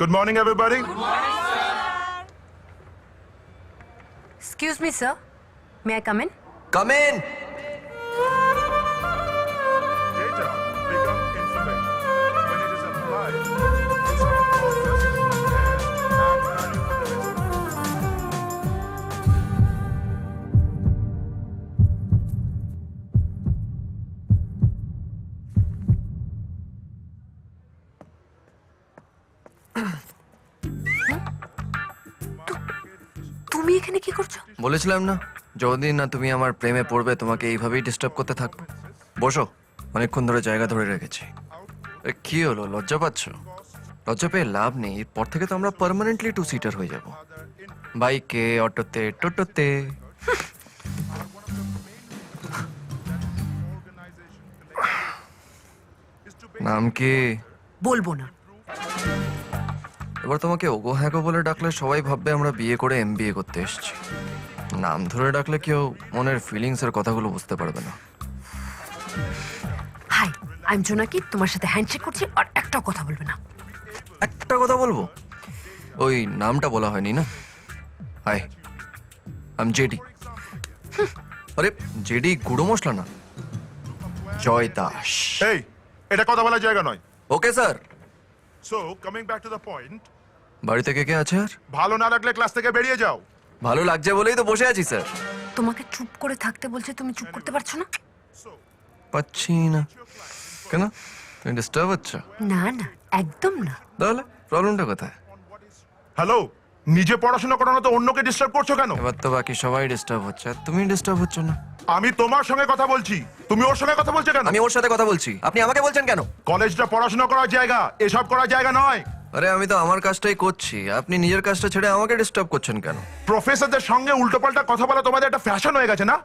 Good morning, everybody. Excuse me, sir. May I come in? Come in. Data become information. When it is applied, it's processed and value for the rest. তুমি এখানে কি করছো? বলেছিলাম না যতদিন না তুমি আমার প্রেমে পড়বে তোমাকে এইভাবেই ডিস্টার্ব করতে থাকবো। বসো, অনেকক্ষণ ধরে জায়গা ধরে রেখেছি। এ, কি হলো, লজ্জা পাচ্ছ? লজ্জা পেয়ে লাভ নেই, এরপর থেকে তো আমরা পার্মানেন্টলি টু সিটার হয়ে যাব। বাইকে, অটোতে, টোটোতে। নাম কি? বলবো না। এবার তোমাকে ওগো হ্যাগো বলে ডাকলে সবাই ভাববে আমরা বিয়ে করে এমবিএ করতে এসেছি। নাম ধরে ডাকলে কেউ মনের ফিলিংস এর কথাগুলো বুঝতে পারবে না। হাই, আই এম জোনাকি। তোমার সাথে হ্যান্ডশেক করছি আর একটাও কথা বলবে না। একটা কথা বলবো, ওই নামটা বলা হয়নি না। Hi, I JD. আরে জেডি গুঁড়ো মশলা না, জয় দাস। এই, এটা কথা বলার জায়গা নয়। Okay sir. So, coming back to the point, বাড়িতে কে কে আছে আর? ভালো না লাগলে ক্লাস থেকে বেরিয়ে যাও। ভালো লাগছে বলেই তো বসে আছি স্যার। তোমাকে চুপ করে থাকতে বলছে, তুমি চুপ করতে পারছো না? পাচ্ছি না কেন? তুমি ডিস্টার্ব হচ্ছ? না না, একদম না। তাহলে প্রবলেমটা কোথায়? হ্যালো, নিজে পড়াশোনা করো না তো অন্যকে ডিস্টার্ব করছো কেন? এবার তো বাকি সবাই ডিস্টার্ব হচ্ছে আর তুমি ডিস্টার্ব হচ্ছ না। আমি তোমার সঙ্গে কথা বলছি, তুমি ওর সঙ্গে কথা বলছো কেন? আমি ওর সাথে কথা বলছি, আপনি আমাকে বলছেন কেন? কলেজটা পড়াশোনা করার জায়গা, এসব করার জায়গা নয়। আরে আমি তো আমার কাজটাই করছি, আপনি নিজের কাজটা ছেড়ে আমাকে ডিস্টার্ব করছেন কেন? প্রফেসরদের সঙ্গে উল্টোপাল্টা কথা বলা তোমাদের একটা ফ্যাশন হয়ে গেছে না?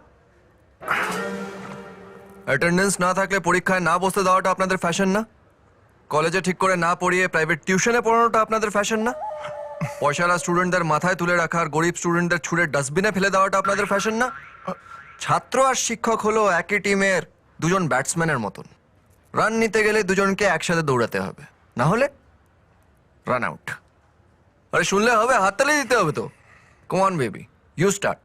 অ্যাটেন্ডেন্স না থাকলে পরীক্ষায় না বসতে দেওয়াটা আপনাদের ফ্যাশন না? কলেজে ঠিক করে না পড়িয়ে প্রাইভেট টিউশনে পড়ানোটা আপনাদের ফ্যাশন না? পয়সালা স্টুডেন্টদের মাথায় তুলে রাখা আর গরিব স্টুডেন্টদের ছুঁড়ে ডাস্টবিনে ফেলে দেওয়াটা আপনাদের ফ্যাশন না? ছাত্র আর শিক্ষক হলো একই টিমের দুজন ব্যাটসম্যানের মতন। রান নিতে গেলে দুজনকে একসাথে দৌড়াতে হবে, না হলে রান আউট। আরে শুনলে হবে, হাততালি দিতে হবে তো। কম অন বেবি, ইউ স্টার্ট।